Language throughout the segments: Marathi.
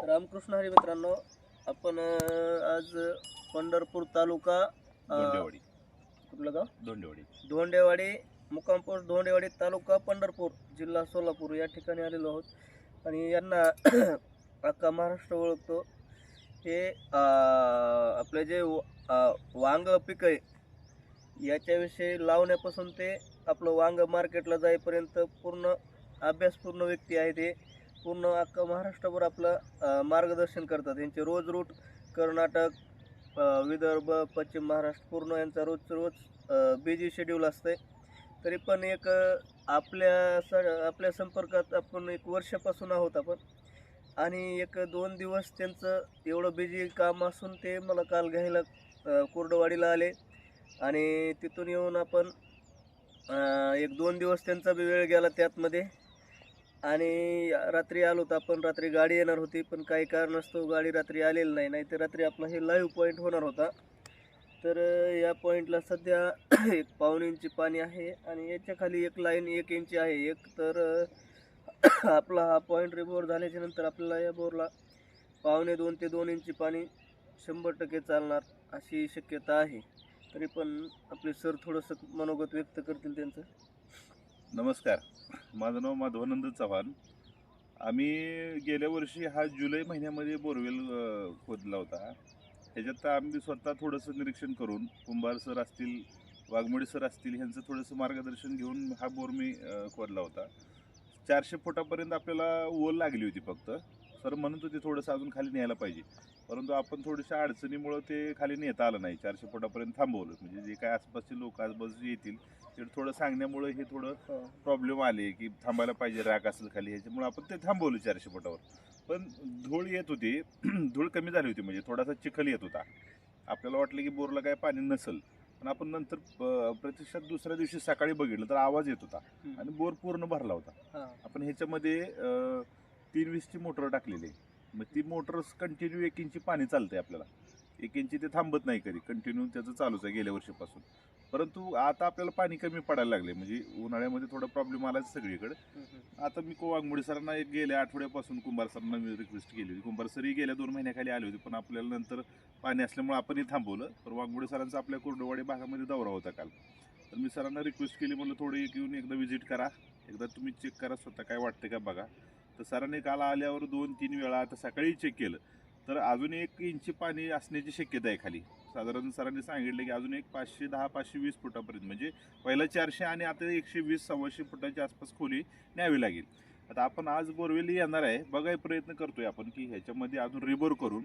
रामकृष्ण हरी मित्रांनो, आपण आज पंढरपूर तालुका धोंडेवाडी कुठलं गाव? धोंडेवाडी धोंडेवाडी, मुक्काम पोस्ट धोंडेवाडी, तालुका पंढरपूर, जिल्हा सोलापूर या ठिकाणी आलेलो आहोत. आणि यांना अख्खा महाराष्ट्र ओळखतो. हे आपले जे वांग पीक आहे याच्याविषयी लावण्यापासून ते आपलं वांग मार्केटला जाईपर्यंत पूर्ण अभ्यासपूर्ण व्यक्ती आहे. ते पूर्ण अख्खा महाराष्ट्रभर आपलं मार्गदर्शन करतात. यांचे रोज रूट कर्नाटक, विदर्भ, पश्चिम महाराष्ट्र पूर्ण यांचा रोज बिझी शेड्यूल असतंय. तरी पण एक आपल्या संपर्कात आपण एक वर्षापासून आहोत आपण. आणि एक 2 दिवस त्यांचं एवढं बिझी काम असून ते मला काल घ्यायला कुर्डवाडीला आले. आणि तिथून येऊन आपण एक 2 दिवस त्यांचा बी वेळ गेला त्यातमध्ये. आणि रात्री आलो तर आपण रात्री गाडी येणार होती, पण काही कारणास्तव गाडी रात्री आलेली नाही. नाही तर रात्री आपला हे लाईव्ह पॉईंट होणार होता. तर या पॉईंटला सध्या एक 1.5 इंची पाणी आहे आणि याच्या खाली एक लाईन 1 इंची आहे. एक तर आपला हा पॉईंट रिमूव्ह झाल्याच्या नंतर आपल्याला या बोरला 1.5 ते 2 इंची पाणी 100% चालणार अशी शक्यता आहे. तरी पण आपले सर थोडंसं मनोगत व्यक्त करतील त्यांचं. नमस्कार, माझं नाव माधवानंद चव्हाण. आम्ही गेल्या वर्षी हा जुलै महिन्यामध्ये बोरवेल खोदला होता. ह्याच्यात आम्ही स्वतः थोडंसं निरीक्षण करून कुंभार सर असतील, वाघमोडे सर असतील ह्यांचं थोडंसं मार्गदर्शन घेऊन हा बोर मी खोदला होता. 400 फुटापर्यंत आपल्याला ओल लागली होती. फक्त सर म्हणत होते थोडंसं अजून खाली न्यायला पाहिजे, परंतु आपण थोड्याशा अडचणीमुळं ते खाली नेता आलं नाही. 400 फुटापर्यंत थांबवलं. म्हणजे जे काय आसपासचे लोक आजूबाजूचे येतील ते थोडं सांगण्यामुळे हे थोडं प्रॉब्लेम आले की थांबायला पाहिजे, राग असेल खाली, ह्याच्यामुळे आपण ते थांबवलं 400 फुटावर. पण धूळ येत होती, धूळ कमी झाली होती, म्हणजे थोडासा चिखल येत होता. आपल्याला वाटलं की बोरला काय पाणी नसेल, पण आपण नंतर प्रत्यक्षात दुसऱ्या दिवशी सकाळी बघितलं तर आवाज येत होता आणि बोर पूर्ण भरला होता. आपण ह्याच्यामध्ये 320ची मोटर टाकलेली आहे. मग ती मोटर कंटिन्यू 1 इंची पाणी चालतंय आपल्याला. 1 इंची ते थांबत नाही कधी, कंटिन्यू त्याचं चालूच आहे गेल्या वर्षीपासून. परंतु आता आपल्याला पाणी कमी पडायला लागले, म्हणजे उन्हाळ्यामध्ये थोडा प्रॉब्लेम आलाच सगळीकडे. आता मी वाघमोडे सरांना एक गेल्या आठवड्यापासून कुंभार सरांना मी रिक्वेस्ट केली होती. कुंभार सरही गेल्या 2 महिन्याखाली आले होते, पण आपल्याला नंतर पाणी असल्यामुळे आपणही थांबवलं. तर वाघमोडे सरांचा आपल्या कुर्डवाडी भागामध्ये दौरा होता काल. तर मी सरांना रिक्वेस्ट केली, म्हणलं थोडं येऊन एकदा व्हिजिट करा, एकदा तुम्ही चेक करा स्वतः काय वाटतं का बघा. तर सरांनी काल आल्यावर 2-3 वेळा, आता सकाळी चेक केलं तर अजून 1 इंची पाणी असण्याची शक्यता आहे खाली. साधारण सरांनी सांगितलं की अजून एक 510-520 फुटापर्यंत, म्हणजे पहिला 400 आणि आता 120-125 फुटाच्या आसपास खोली न्यावी लागेल. आता आपण आज बोरवेल येणार आहे, बघाय प्रयत्न करतोय आपण की ह्याच्यामध्ये अजून रिबोर करून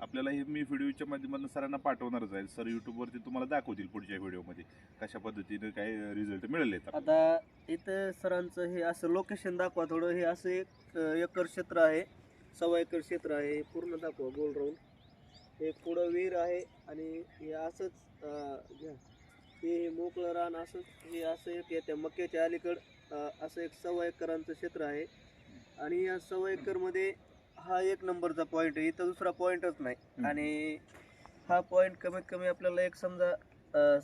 आपल्याला हे मी व्हिडिओच्या माध्यमातून सरांना पाठवणारच आहे. सर यूट्यूबवरती तुम्हाला दाखवतील पुढच्या व्हिडिओमध्ये कशा पद्धतीने काय रिझल्ट मिळाले. आता इथं सरांचं हे असं लोकेशन दाखवा थोडं. हे असं एक एकर क्षेत्र आहे, 1.25 एकर क्षेत्र आहे. पूर्ण दाखवा गोल राऊंड. हे पुढं विहीर आहे आणि हे असंच घ्या. हे मोकळं रान असंच हे असं एक येत्या मक्याच्या अलीकडं असं एक 1.25 एकरांचं क्षेत्र आहे. आणि या 1.25 एकरमध्ये हा 1 नंबरचा पॉईंट आहे. इथं दुसरा पॉईंटच नाही. आणि हा पॉईंट कमीत कमी आपल्याला एक समजा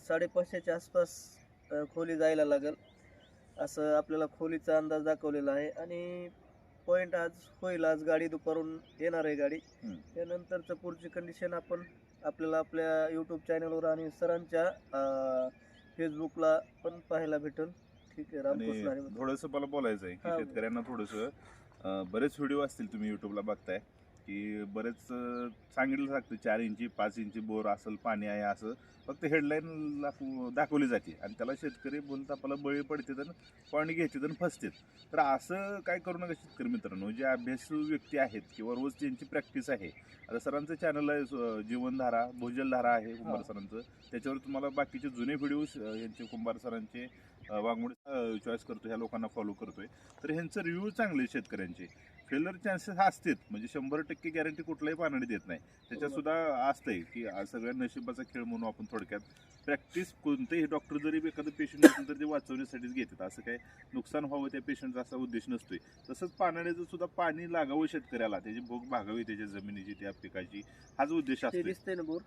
550च्या आसपास खोली जायला लागेल असं आपल्याला खोलीचा अंदाज दाखवलेला आहे. आणि पॉईंट आज होईल, आज गाडी दुपारून येणार आहे गाडी. त्यानंतरचं पुढची कंडिशन आपण आपल्याला आपल्या यूट्यूब चॅनलवर आणि सरांच्या फेसबुकला पण पाहायला भेटेल. ठीक आहे. रामकृष्ण हरी. थोडंसं मला बोलायचं आहे की शेतकऱ्यांना थोडंसं बरेच व्हिडिओ असतील तुम्ही यूट्यूबला बघताय की बरेच सांगितलं जातं 4 इंची 5 इंची बोर असेल, पाणी आहे, असं फक्त हेडलाईन दाखवली जाते आणि त्याला शेतकरी बोलतात आपल्याला बळी पडते तर पाणी घेतात आणि फसतात. तर असं काय करू नका शेतकरी मित्रांनो. जे अभ्यासू व्यक्ती आहेत किंवा रोज त्यांची प्रॅक्टिस आहे, आता सरांचं चॅनल आहे जीवनधारा, भोजलधारा आहे कुंभार सरांचं, त्याच्यावर तुम्हाला बाकीचे जुने व्हिडिओ यांचे कुंभार सरांचे वाघमोडे चॉईस करतो, ह्या लोकांना फॉलो करतोय. तर ह्यांचं रिव्ह्यू चांगले शेतकऱ्यांचे. फेलर चान्सेस असतात, म्हणजे 100% गॅरंटी कुठलाही पानाडी देत नाही. त्याच्यात सुद्धा असतंय की सगळ्या नशिबाचा खेळ म्हणून आपण थोडक्यात प्रॅक्टिस. कोणतेही डॉक्टर जरी एखादं पेशंट असेल तर ते वाचवण्यासाठीच घेतात, असं काय नुकसान व्हावं त्या पेशंटचा असा उद्देश नसतोय. तसंच पानाड्याचं सुद्धा पाणी लागावं शेतकऱ्याला, त्याची भोग भागावी त्याच्या जमिनीची, त्या पिकाची, हाच उद्देश असतो.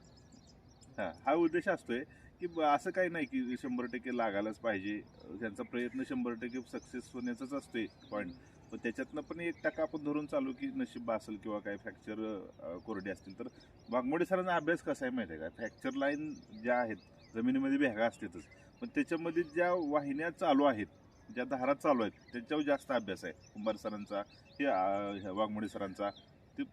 हा उद्देश असतोय की असं काही नाही की 100% लागायलाच पाहिजे. त्यांचा प्रयत्न 100% सक्सेस होण्याचाच असतोय पॉईंट. पण त्याच्यातनं पण 1% आपण धरून चालू की नशीब असेल किंवा काय फ्रॅक्चर कोरडे असतील तर वाघमोडे सरांचा अभ्यास कसा आहे माहिती आहे का, फ्रॅक्चर लाईन ज्या आहेत जमिनीमध्ये भेगा असतातच, पण त्याच्यामध्ये ज्या वाहिन्या चालू आहेत, ज्या धारा चालू आहेत त्याच्यावर जास्त अभ्यास आहे कुंभार सरांचा, हे वाघमोडे सरांचा. ते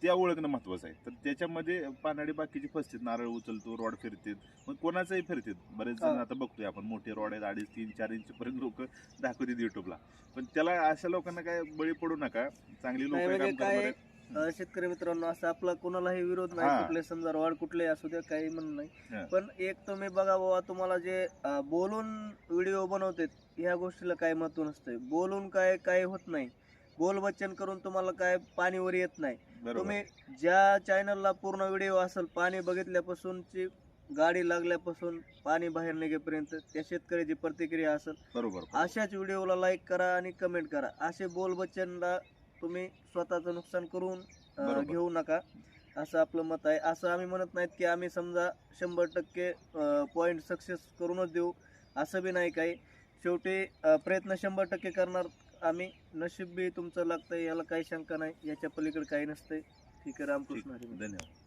त्या ओळखणं महत्त्वाचं आहे. तर त्याच्यामध्ये पानाडी बाकीचे फसतात, नारळ उचलतो, रॉड फिरतात, मग कोणाचाही फिरतात. बरेच जण आता बघतोय आपण मोठे रॉड आहेत 2.5, 3, 4 इंचपर्यंत लोक दाखवतात युट्यूबला. पण त्याला अशा लोकांना काय बळी पडू नका. चांगली लोक नाही म्हणजे काम करणार काय आहेत. शेतकरी मित्रांनो, असं आपला कोणालाही विरोध हा. नाही, कुठले समजा वाढ कुठले असू द्या, काही म्हणणं हा. नाही. पण एक तुम्ही बघा बाबा, तुम्हाला जे बोलून व्हिडिओ बनवतात ह्या गोष्टीला काही महत्व नसतं. बोलून काय काय होत नाही, बोल वचन करून तुम्हाला काय पाणीवर येत नाही. बरोबर. तुम्ही ज्या चॅनलला पूर्ण व्हिडिओ असेल, पाणी बघितल्यापासूनची गाडी लागल्यापासून पाणी बाहेर निघेपर्यंत त्या शेतकऱ्याची प्रतिक्रिया असेल, बरोबर. अशाच व्हिडिओला लाईक करा आणि कमेंट करा. असे बोल वचनला तुम्ही स्वतःचं नुकसान करून बरोबर. घेऊ नका, असं आपलं मत आहे. असं आम्ही म्हणत नाहीत की आम्ही समजा 100% पॉईंट सक्सेस करूनच देऊ, असं बी नाही काही. शेवटी प्रयत्न 100% करणार आम्ही. नशीब बी तुमचं लागतंय याला काही शंका नाही, याच्या पलीकडे काही नसतंय. ठीक आहे, रामकृष्ण हरी. धन्यवाद.